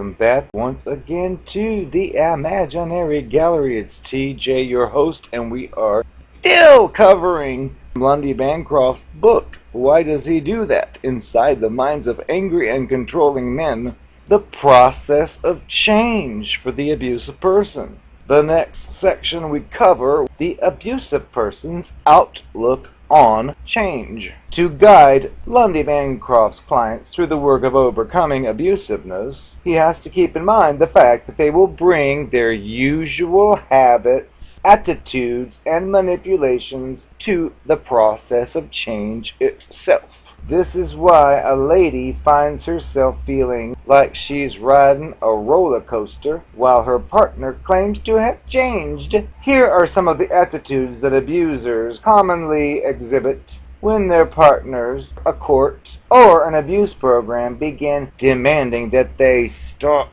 Welcome back once again to the Imaginary Gallery. It's TJ, your host, and we are still covering Lundy Bancroft's book, Why Does He Do That? Inside the Minds of Angry and Controlling Men, the Process of Change for the Abusive Person. The next section we cover the abusive person's outlook on change. To guide Lundy Bancroft's clients through the work of overcoming abusiveness, he has to keep in mind the fact that they will bring their usual habits, attitudes, and manipulations to the process of change itself. This is why a lady finds herself feeling like she's riding a roller coaster while her partner claims to have changed. Here are some of the attitudes that abusers commonly exhibit when their partners, a court, or an abuse program begin demanding that they stop.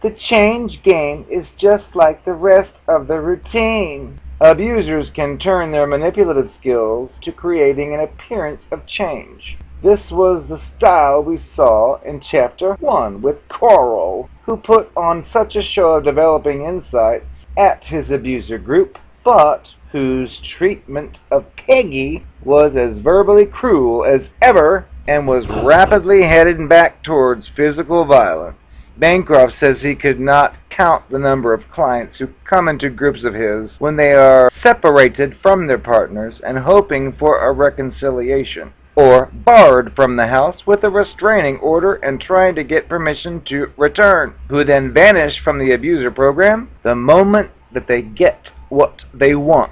The change game is just like the rest of the routine. Abusers can turn their manipulative skills to creating an appearance of change. This was the style we saw in Chapter 1 with Coral, who put on such a show of developing insights at his abuser group, but whose treatment of Peggy was as verbally cruel as ever and was rapidly headed back towards physical violence. Bancroft says he could not count the number of clients who come into groups of his when they are separated from their partners and hoping for a reconciliation, or barred from the house with a restraining order and trying to get permission to return, who then vanish from the abuser program the moment that they get what they want.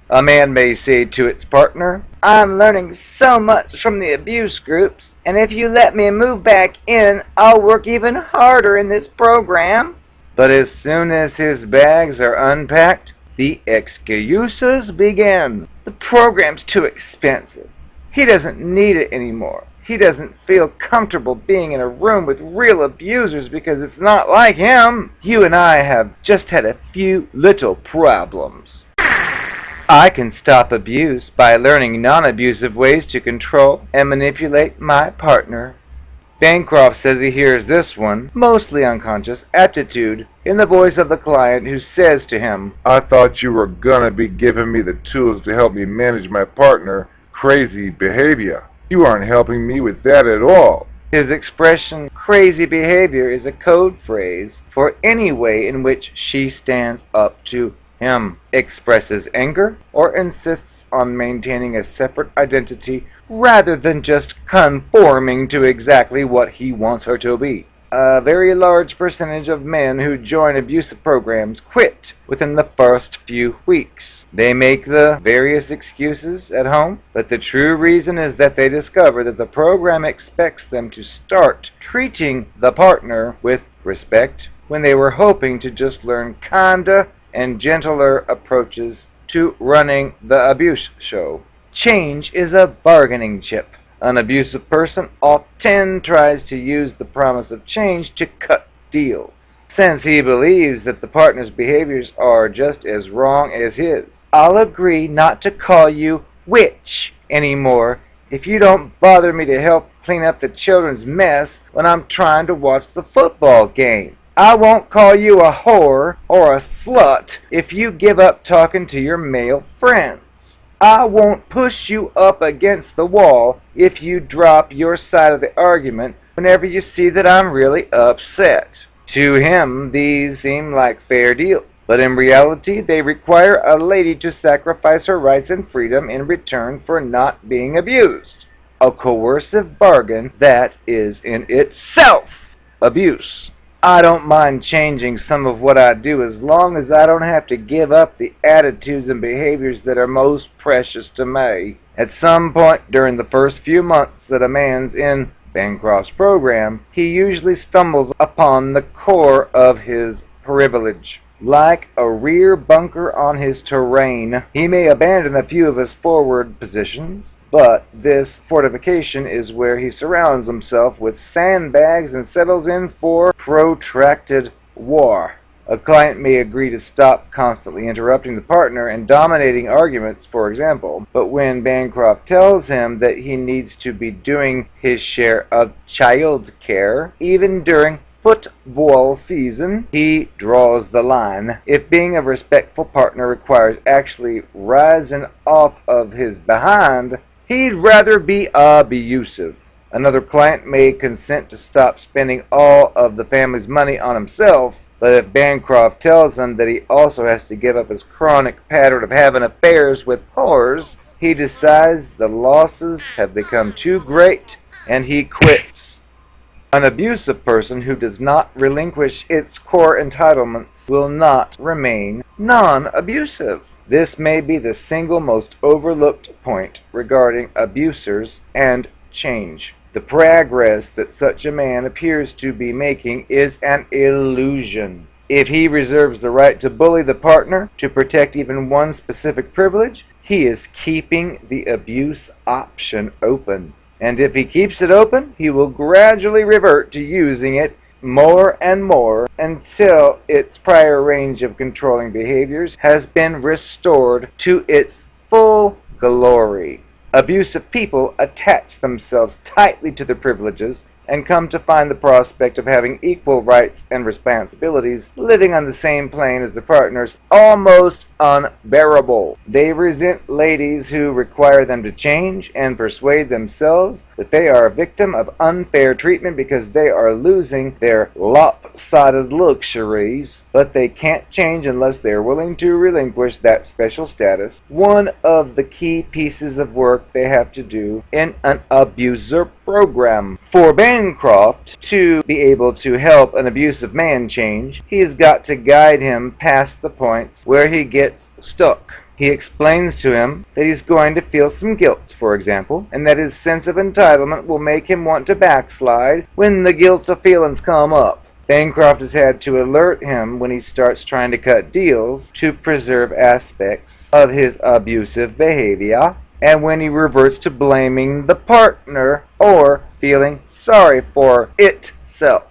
A man may say to its partner, "I'm learning so much from the abuse groups, and if you let me move back in, I'll work even harder in this program." But as soon as his bags are unpacked, the excuses begin. The program's too expensive. He doesn't need it anymore. He doesn't feel comfortable being in a room with real abusers because it's not like him. You and I have just had a few little problems. I can stop abuse by learning non-abusive ways to control and manipulate my partner. Bancroft says he hears this one, mostly unconscious, attitude in the voice of the client who says to him, "I thought you were gonna be giving me the tools to help me manage my partner's crazy behavior. You aren't helping me with that at all." His expression, crazy behavior, is a code phrase for any way in which she stands up to him, expresses anger, or insists on maintaining a separate identity rather than just conforming to exactly what he wants her to be. A very large percentage of men who join abusive programs quit within the first few weeks. They make the various excuses at home, but the true reason is that they discover that the program expects them to start treating the partner with respect when they were hoping to just learn kinder and gentler approaches to running the abuse show. Change is a bargaining chip. An abusive person often tries to use the promise of change to cut deals, since he believes that the partner's behaviors are just as wrong as his. "I'll agree not to call you witch anymore if you don't bother me to help clean up the children's mess when I'm trying to watch the football game. I won't call you a whore or a slut if you give up talking to your male friends. I won't push you up against the wall if you drop your side of the argument whenever you see that I'm really upset." To him, these seem like fair deals, but in reality, they require a lady to sacrifice her rights and freedom in return for not being abused. A coercive bargain that is in itself abuse. I don't mind changing some of what I do as long as I don't have to give up the attitudes and behaviors that are most precious to me. At some point during the first few months that a man's in Bancroft's program, he usually stumbles upon the core of his privilege. Like a rear bunker on his terrain, he may abandon a few of his forward positions, but this fortification is where he surrounds himself with sandbags and settles in for protracted war. A client may agree to stop constantly interrupting the partner and dominating arguments, for example, but when Bancroft tells him that he needs to be doing his share of child care, even during football season, he draws the line. If being a respectful partner requires actually rising off of his behind, he'd rather be abusive. Another client may consent to stop spending all of the family's money on himself, but if Bancroft tells him that he also has to give up his chronic pattern of having affairs with whores, he decides the losses have become too great and he quits. An abusive person who does not relinquish its core entitlements will not remain non-abusive. This may be the single most overlooked point regarding abusers and change. The progress that such a man appears to be making is an illusion. If he reserves the right to bully the partner to protect even one specific privilege, he is keeping the abuse option open. And if he keeps it open, he will gradually revert to using it more and more until its prior range of controlling behaviors has been restored to its full glory. Abusive people attach themselves tightly to their privileges and come to find the prospect of having equal rights and responsibilities living on the same plane as their partners almost unbearable. They resent ladies who require them to change and persuade themselves that they are a victim of unfair treatment because they are losing their lopsided luxuries, but they can't change unless they are willing to relinquish that special status. One of the key pieces of work they have to do in an abuser program. For Bancroft to be able to help an abusive man change, he has got to guide him past the points where he gets stuck. He explains to him that he's going to feel some guilt, for example, and that his sense of entitlement will make him want to backslide when the guilt of feelings come up. Bancroft has had to alert him when he starts trying to cut deals to preserve aspects of his abusive behavior, and when he reverts to blaming the partner or feeling sorry for itself.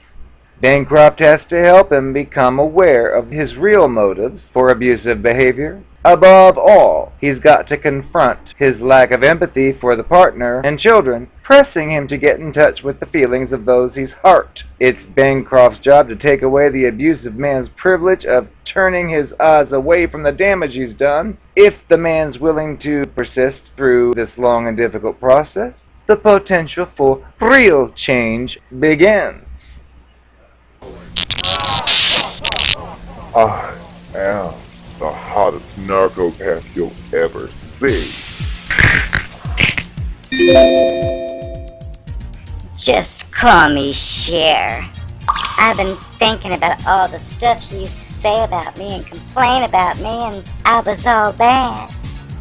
Bancroft has to help him become aware of his real motives for abusive behavior. Above all, he's got to confront his lack of empathy for the partner and children, pressing him to get in touch with the feelings of those he's hurt. It's Bancroft's job to take away the abusive man's privilege of turning his eyes away from the damage he's done. If the man's willing to persist through this long and difficult process, the potential for real change begins. I am the hottest narcopath you'll ever see. Just call me Cher. I've been thinking about all the stuff you used to say about me and complain about me, and I was all bad.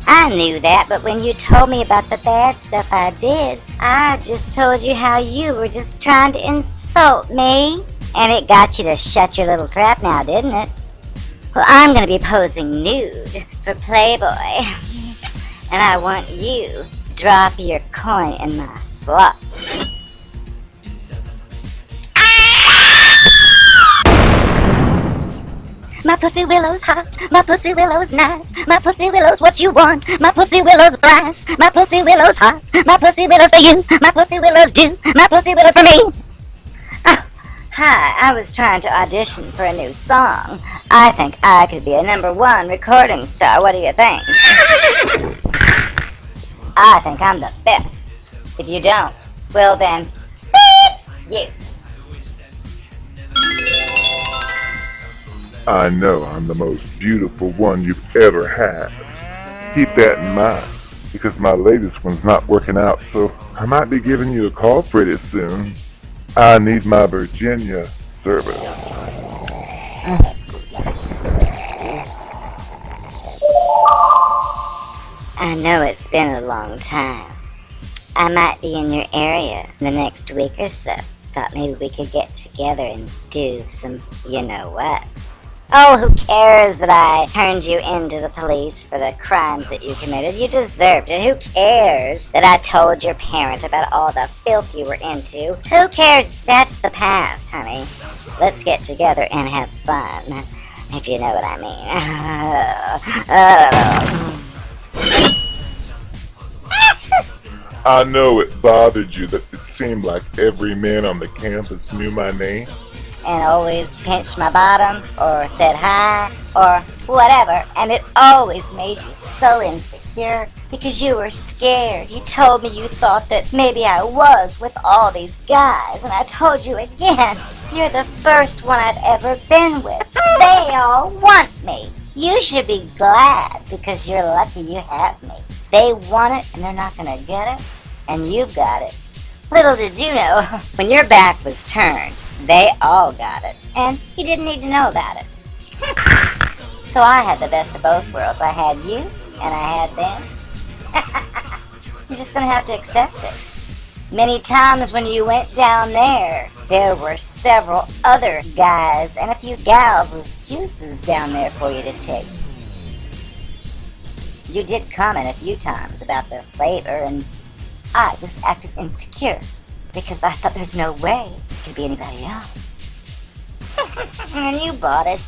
I knew that, but when you told me about the bad stuff I did, I just told you how you were just trying to insult me. And it got you to shut your little trap now, didn't it? Well, I'm going to be posing nude for Playboy. And I want you to drop your coin in my slot. My pussy willow's hot, my pussy willow's nice, my pussy willow's what you want, my pussy willow's price, my pussy willow's hot, my pussy willow's for you, my pussy willow's due, my pussy willow's for me. Oh, hi, I was trying to audition for a new song. I think I could be a #1 recording star, what do you think? I think I'm the best. If you don't, well then, beep you. I know I'm the most beautiful one you've ever had. Keep that in mind, because my latest one's not working out, so I might be giving you a call pretty soon. I need my Virginia service. I know it's been a long time. I might be in your area the next week or so. Thought maybe we could get together and do some you-know-what. Oh, who cares that I turned you into the police for the crimes that you committed? You deserved it. Who cares that I told your parents about all the filth you were into? Who cares? That's the past, honey. Let's get together and have fun, if you know what I mean. I know it bothered you that it seemed like every man on the campus knew my name. and always pinched my bottom or said hi or whatever, and it always made you so insecure because you were scared. You told me you thought that maybe I was with all these guys, and I told you again, you're the first one I've ever been with. They all want me. You should be glad because you're lucky you have me. They want it and they're not gonna get it, and you've got it. Little did you know, when your back was turned, they all got it, and you didn't need to know about it. So I had the best of both worlds. I had you, and I had them. You're just gonna have to accept it. Many times when you went down there were several other guys and a few gals with juices down there for you to taste. You did comment a few times about the flavor, and I just acted insecure because I thought there's no way it could be anybody else. And you bought it.